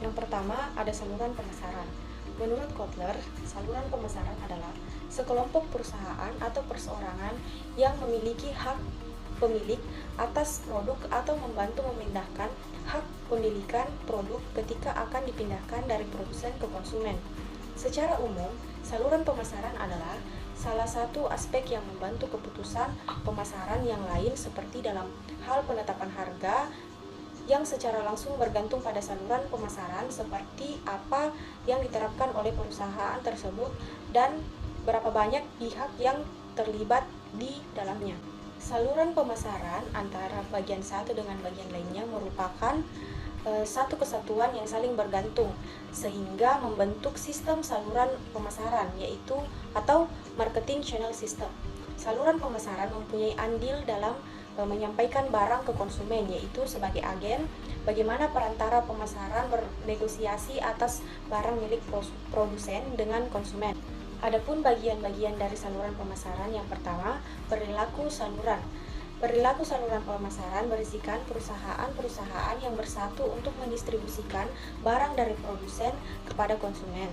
Yang pertama ada saluran pemasaran. Menurut Kotler, saluran pemasaran adalah sekelompok perusahaan atau perseorangan yang memiliki hak pemilik atas produk atau membantu memindahkan hak pemilikan produk ketika akan dipindahkan dari produsen ke konsumen. Secara umum, saluran pemasaran adalah salah satu aspek yang membantu keputusan pemasaran yang lain seperti dalam hal penetapan harga yang secara langsung bergantung pada saluran pemasaran seperti apa yang diterapkan oleh perusahaan tersebut dan berapa banyak pihak yang terlibat di dalamnya. Saluran pemasaran antara bagian satu dengan bagian lainnya merupakan satu kesatuan yang saling bergantung sehingga membentuk sistem saluran pemasaran yaitu atau marketing channel system. Saluran pemasaran mempunyai andil dalam menyampaikan barang ke konsumen yaitu sebagai agen bagaimana perantara pemasaran bernegosiasi atas barang milik produsen dengan konsumen. Adapun bagian-bagian dari saluran pemasaran yang pertama, perilaku saluran. Perilaku saluran pemasaran berisikan perusahaan-perusahaan yang bersatu untuk mendistribusikan barang dari produsen kepada konsumen.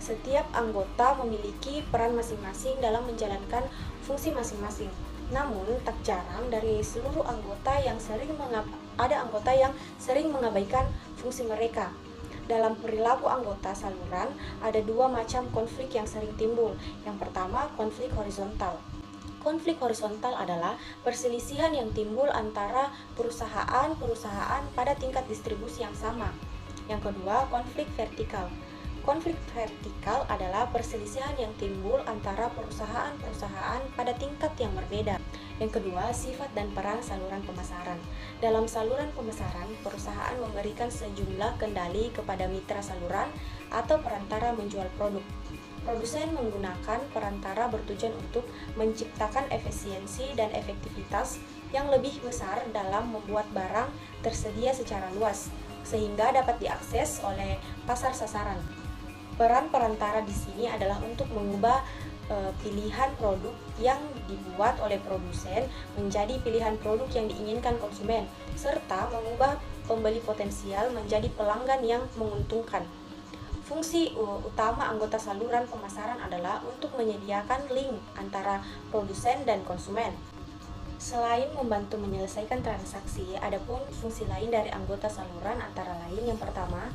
Setiap anggota memiliki peran masing-masing dalam menjalankan fungsi masing-masing. Namun, tak jarang dari seluruh anggota ada anggota yang sering mengabaikan fungsi mereka. Dalam perilaku anggota saluran, ada dua macam konflik yang sering timbul. Yang pertama, konflik horizontal. Konflik horizontal adalah perselisihan yang timbul antara perusahaan-perusahaan pada tingkat distribusi yang sama. Yang kedua, konflik vertikal. Konflik vertikal adalah perselisihan yang timbul antara perusahaan-perusahaan pada tingkat yang berbeda. Yang kedua, sifat dan peran saluran pemasaran. Dalam saluran pemasaran, perusahaan memberikan sejumlah kendali kepada mitra saluran atau perantara menjual produk. Produsen menggunakan perantara bertujuan untuk menciptakan efisiensi dan efektivitas yang lebih besar dalam membuat barang tersedia secara luas, sehingga dapat diakses oleh pasar sasaran. Peran perantara di sini adalah untuk mengubah pilihan produk yang dibuat oleh produsen menjadi pilihan produk yang diinginkan konsumen, serta mengubah pembeli potensial menjadi pelanggan yang menguntungkan. Fungsi utama anggota saluran pemasaran adalah untuk menyediakan link antara produsen dan konsumen. Selain membantu menyelesaikan transaksi, ada pun fungsi lain dari anggota saluran antara lain yang pertama,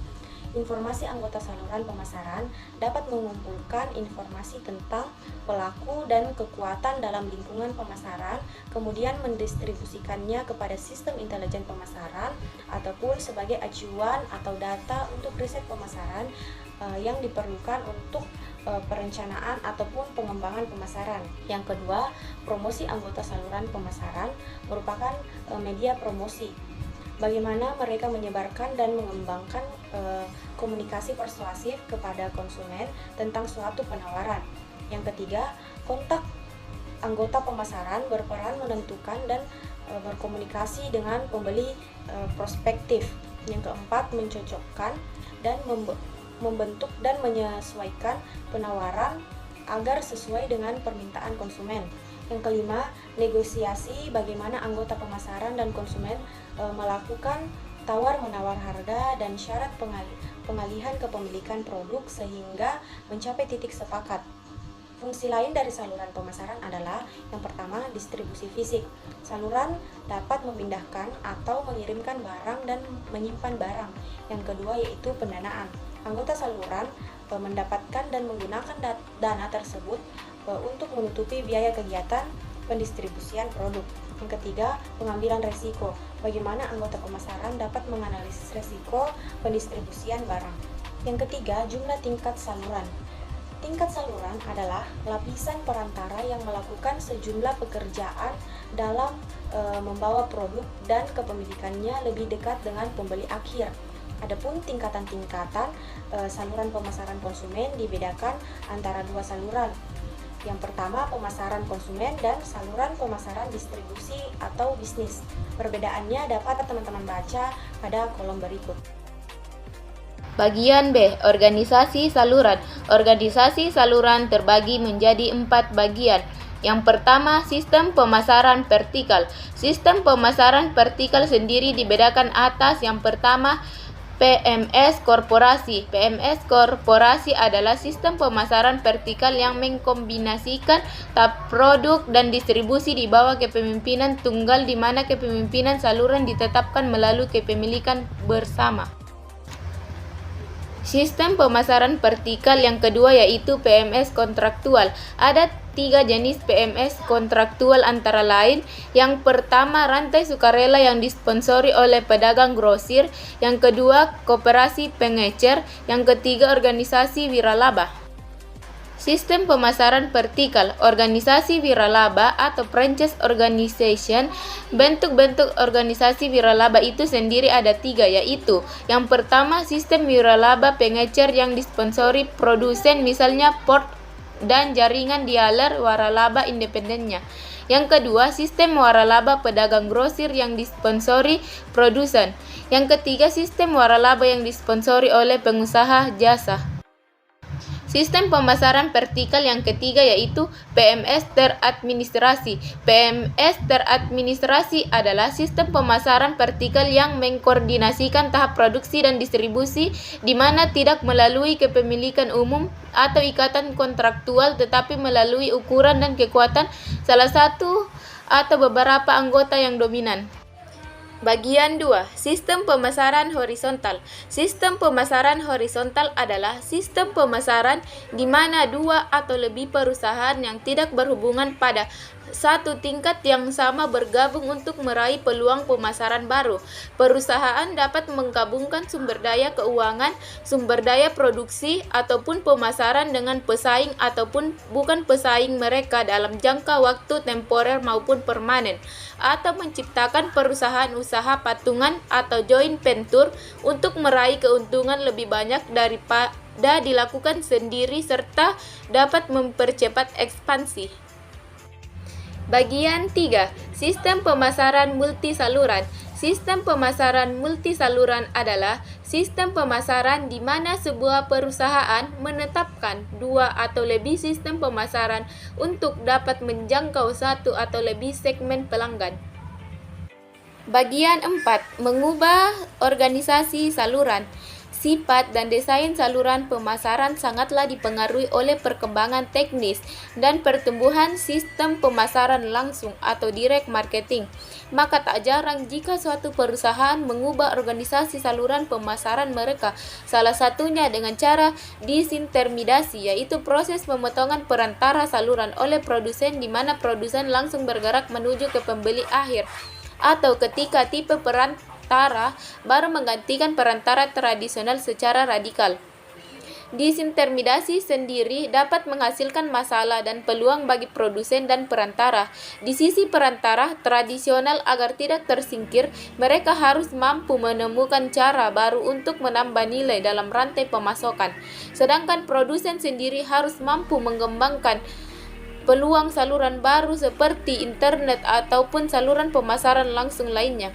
informasi anggota saluran pemasaran dapat mengumpulkan informasi tentang pelaku dan kekuatan dalam lingkungan pemasaran, kemudian mendistribusikannya kepada sistem intelijen pemasaran ataupun sebagai acuan atau data untuk riset pemasaran yang diperlukan untuk perencanaan ataupun pengembangan pemasaran. Yang kedua, promosi anggota saluran pemasaran merupakan media promosi. Bagaimana mereka menyebarkan dan mengembangkan komunikasi persuasif kepada konsumen tentang suatu penawaran. Yang ketiga, kontak anggota pemasaran berperan menentukan dan berkomunikasi dengan pembeli prospektif. Yang keempat, mencocokkan dan membentuk dan menyesuaikan penawaran agar sesuai dengan permintaan konsumen. Yang kelima, negosiasi bagaimana anggota pemasaran dan konsumen melakukan tawar-menawar harga dan syarat pengalihan kepemilikan produk sehingga mencapai titik sepakat. Fungsi lain dari saluran pemasaran adalah yang pertama, distribusi fisik. Saluran dapat memindahkan atau mengirimkan barang dan menyimpan barang. Yang kedua yaitu pendanaan. Anggota saluran mendapatkan dan menggunakan dana tersebut untuk menutupi biaya kegiatan pendistribusian produk. Yang ketiga, pengambilan resiko. Bagaimana anggota pemasaran dapat menganalisis resiko pendistribusian barang. Yang ketiga, jumlah tingkat saluran. Tingkat saluran adalah lapisan perantara yang melakukan sejumlah pekerjaan dalam membawa produk dan kepemilikannya lebih dekat dengan pembeli akhir. Adapun tingkatan-tingkatan saluran pemasaran konsumen dibedakan antara dua saluran. Yang pertama, pemasaran konsumen dan saluran pemasaran distribusi atau bisnis. Perbedaannya dapat teman-teman baca pada kolom berikut. Bagian B, organisasi saluran. Organisasi saluran terbagi menjadi 4 bagian. Yang pertama, sistem pemasaran vertikal. Sistem pemasaran vertikal sendiri dibedakan atas. Yang pertama, PMS Korporasi. PMS Korporasi adalah sistem pemasaran vertikal yang mengkombinasikan tahap produk dan distribusi di bawah kepemimpinan tunggal, di mana kepemimpinan saluran ditetapkan melalui kepemilikan bersama. Sistem pemasaran vertikal yang kedua yaitu PMS kontraktual. Ada 3 jenis PMS kontraktual antara lain. Yang pertama, rantai sukarela yang disponsori oleh pedagang grosir. Yang kedua, koperasi pengecer. Yang ketiga, organisasi wiralaba. Sistem pemasaran vertikal, organisasi wiralaba atau franchise organization. Bentuk-bentuk organisasi wiralaba itu sendiri ada 3, yaitu yang pertama, sistem wiralaba pengecer yang disponsori produsen, misalnya port dan jaringan dealer waralaba independennya. Yang kedua, sistem waralaba pedagang grosir yang disponsori produsen. Yang ketiga, sistem waralaba yang disponsori oleh pengusaha jasa. Sistem pemasaran vertikal yang ketiga yaitu PMS teradministrasi. PMS teradministrasi adalah sistem pemasaran vertikal yang mengkoordinasikan tahap produksi dan distribusi, di mana tidak melalui kepemilikan umum atau ikatan kontraktual, tetapi melalui ukuran dan kekuatan salah satu atau beberapa anggota yang dominan. Bagian 2. Sistem pemasaran horizontal. Sistem pemasaran horizontal adalah sistem pemasaran di mana 2 atau lebih perusahaan yang tidak berhubungan pada satu tingkat yang sama bergabung untuk meraih peluang pemasaran baru. Perusahaan dapat menggabungkan sumber daya keuangan, sumber daya produksi, ataupun pemasaran dengan pesaing ataupun bukan pesaing mereka dalam jangka waktu temporer maupun permanen, atau menciptakan perusahaan usaha patungan atau joint venture untuk meraih keuntungan lebih banyak daripada dilakukan sendiri serta dapat mempercepat ekspansi. Bagian 3. Sistem pemasaran multisaluran. Sistem pemasaran multisaluran adalah sistem pemasaran di mana sebuah perusahaan menetapkan 2 atau lebih sistem pemasaran untuk dapat menjangkau 1 atau lebih segmen pelanggan. Bagian 4. Mengubah organisasi saluran. Sifat dan desain saluran pemasaran sangatlah dipengaruhi oleh perkembangan teknis dan pertumbuhan sistem pemasaran langsung atau direct marketing. Maka tak jarang jika suatu perusahaan mengubah organisasi saluran pemasaran mereka, salah satunya dengan cara disintermediasi, yaitu proses pemotongan perantara saluran oleh produsen di mana produsen langsung bergerak menuju ke pembeli akhir, atau ketika tipe perantara baru menggantikan perantara tradisional secara radikal. Disintermediasi sendiri dapat menghasilkan masalah dan peluang bagi produsen dan perantara. Di sisi perantara tradisional, agar tidak tersingkir, mereka harus mampu menemukan cara baru untuk menambah nilai dalam rantai pemasokan. Sedangkan produsen sendiri harus mampu mengembangkan peluang saluran baru seperti internet ataupun saluran pemasaran langsung lainnya.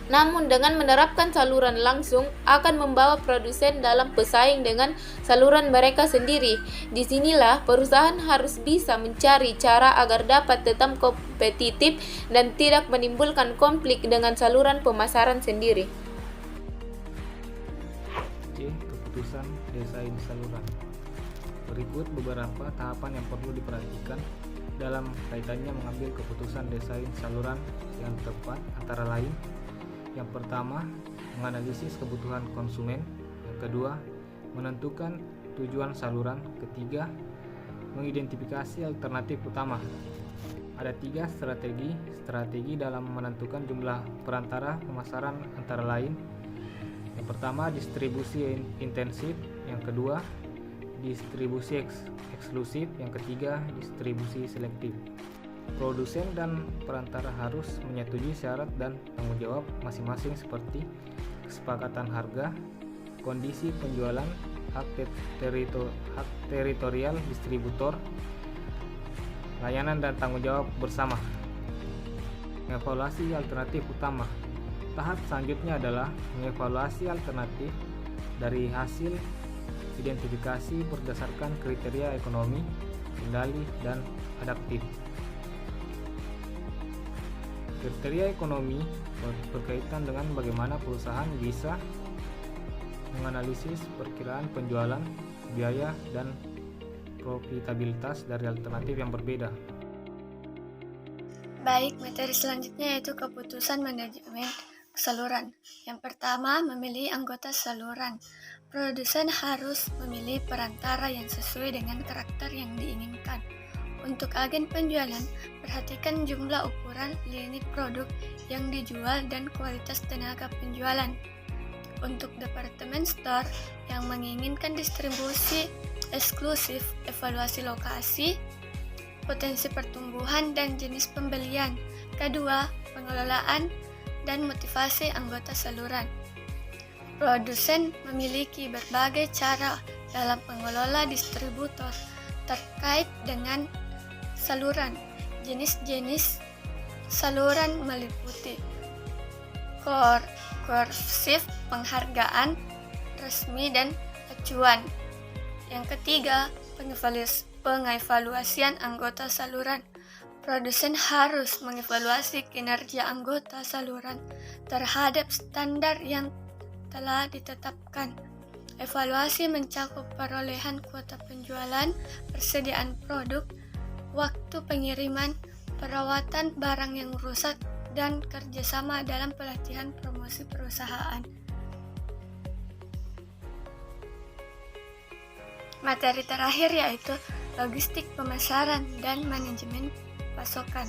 Namun dengan menerapkan saluran langsung akan membawa produsen dalam pesaing dengan saluran mereka sendiri. Disinilah perusahaan harus bisa mencari cara agar dapat tetap kompetitif dan tidak menimbulkan konflik dengan saluran pemasaran sendiri. C. Keputusan desain saluran. Berikut beberapa tahapan yang perlu diperhatikan dalam kaitannya mengambil keputusan desain saluran yang tepat, antara lain: yang pertama, menganalisis kebutuhan konsumen. Yang kedua, menentukan tujuan saluran. Ketiga, mengidentifikasi alternatif utama. Ada 3 strategi dalam menentukan jumlah perantara pemasaran, antara lain: yang pertama, distribusi intensif. Yang kedua, distribusi eksklusif. Yang ketiga, distribusi selektif. Produsen dan perantara harus menyetujui syarat dan tanggung jawab masing-masing seperti kesepakatan harga, kondisi penjualan, hak teritorial distributor, layanan dan tanggung jawab bersama. Mengevaluasi alternatif utama. Tahap selanjutnya adalah mengevaluasi alternatif dari hasil identifikasi berdasarkan kriteria ekonomi, kendali, dan adaptif. Kriteria ekonomi berkaitan dengan bagaimana perusahaan bisa menganalisis perkiraan penjualan, biaya, dan profitabilitas dari alternatif yang berbeda. Baik, materi selanjutnya yaitu keputusan manajemen saluran. Yang pertama, memilih anggota saluran. Produsen harus memilih perantara yang sesuai dengan karakter yang diinginkan. Untuk agen penjualan, perhatikan jumlah ukuran lini produk yang dijual dan kualitas tenaga penjualan. Untuk departemen store yang menginginkan distribusi eksklusif, evaluasi lokasi, potensi pertumbuhan dan jenis pembelian. Kedua, pengelolaan dan motivasi anggota saluran. Produsen memiliki berbagai cara dalam mengelola distributor terkait dengan saluran. Jenis-jenis saluran meliputi korsif, penghargaan, resmi, dan acuan. Yang ketiga, pengevaluasian anggota saluran. Produsen harus mengevaluasi kinerja anggota saluran terhadap standar yang telah ditetapkan. Evaluasi mencakup perolehan kuota penjualan, persediaan produk, waktu pengiriman, perawatan barang yang rusak, dan kerjasama dalam pelatihan promosi perusahaan. Materi terakhir yaitu logistik pemasaran dan manajemen pasokan.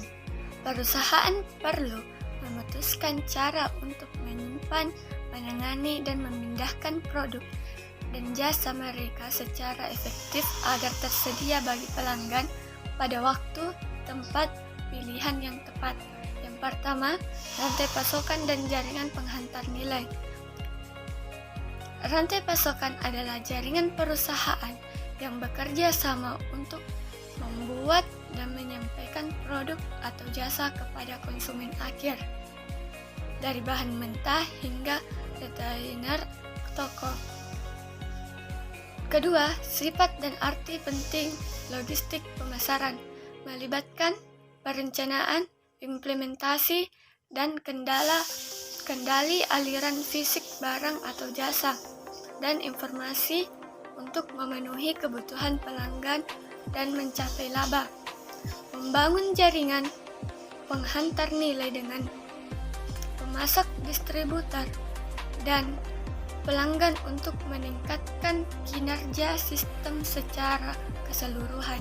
Perusahaan perlu memutuskan cara untuk menyimpan, menangani, dan memindahkan produk dan jasa mereka secara efektif agar tersedia bagi pelanggan pada waktu, tempat, pilihan yang tepat. Yang pertama, rantai pasokan dan jaringan penghantar nilai. Rantai pasokan adalah jaringan perusahaan yang bekerja sama untuk membuat dan menyampaikan produk atau jasa kepada konsumen akhir, dari bahan mentah hingga retainer toko. Kedua, sifat dan arti penting logistik pemasaran melibatkan perencanaan, implementasi, dan kendali aliran fisik barang atau jasa, dan informasi untuk memenuhi kebutuhan pelanggan dan mencapai laba. Membangun jaringan penghantar nilai dengan pemasok, distributor, dan pelanggan untuk meningkatkan kinerja sistem secara keseluruhan.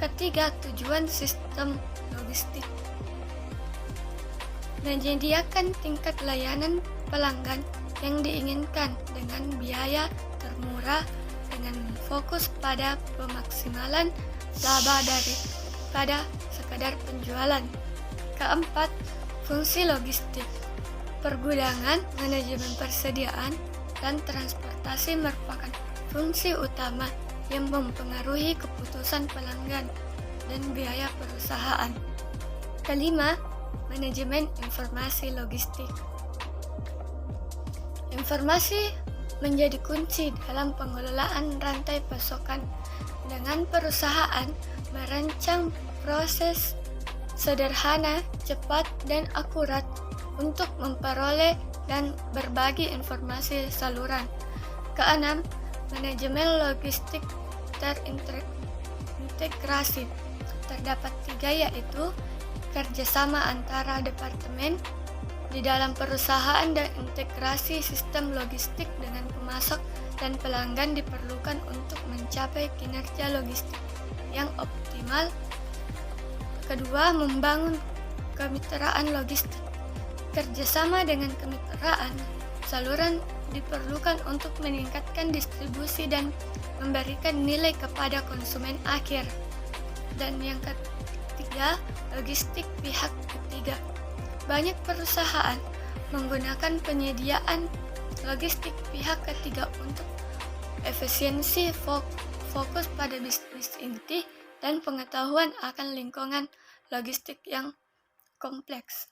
Ketiga, tujuan sistem logistik menyediakan tingkat layanan pelanggan yang diinginkan dengan biaya termurah dengan fokus pada pemaksimalan laba daripada sekadar penjualan. Keempat, fungsi logistik. Pergudangan, manajemen persediaan, dan transportasi merupakan fungsi utama yang mempengaruhi keputusan pelanggan dan biaya perusahaan. Kelima, manajemen informasi logistik. Informasi menjadi kunci dalam pengelolaan rantai pasokan. Dengan perusahaan merancang proses sederhana, cepat, dan akurat untuk memperoleh dan berbagi informasi saluran. Keenam, manajemen logistik terintegrasi. Terdapat tiga, yaitu kerjasama antara departemen di dalam perusahaan dan integrasi sistem logistik dengan pemasok dan pelanggan diperlukan untuk mencapai kinerja logistik yang optimal. Kedua, membangun kemitraan logistik. Kerjasama dengan kemitraan saluran diperlukan untuk meningkatkan distribusi dan memberikan nilai kepada konsumen akhir. Dan yang ketiga, logistik pihak ketiga. Banyak perusahaan menggunakan penyediaan logistik pihak ketiga untuk efisiensi, fokus pada bisnis inti, dan pengetahuan akan lingkungan logistik yang kompleks.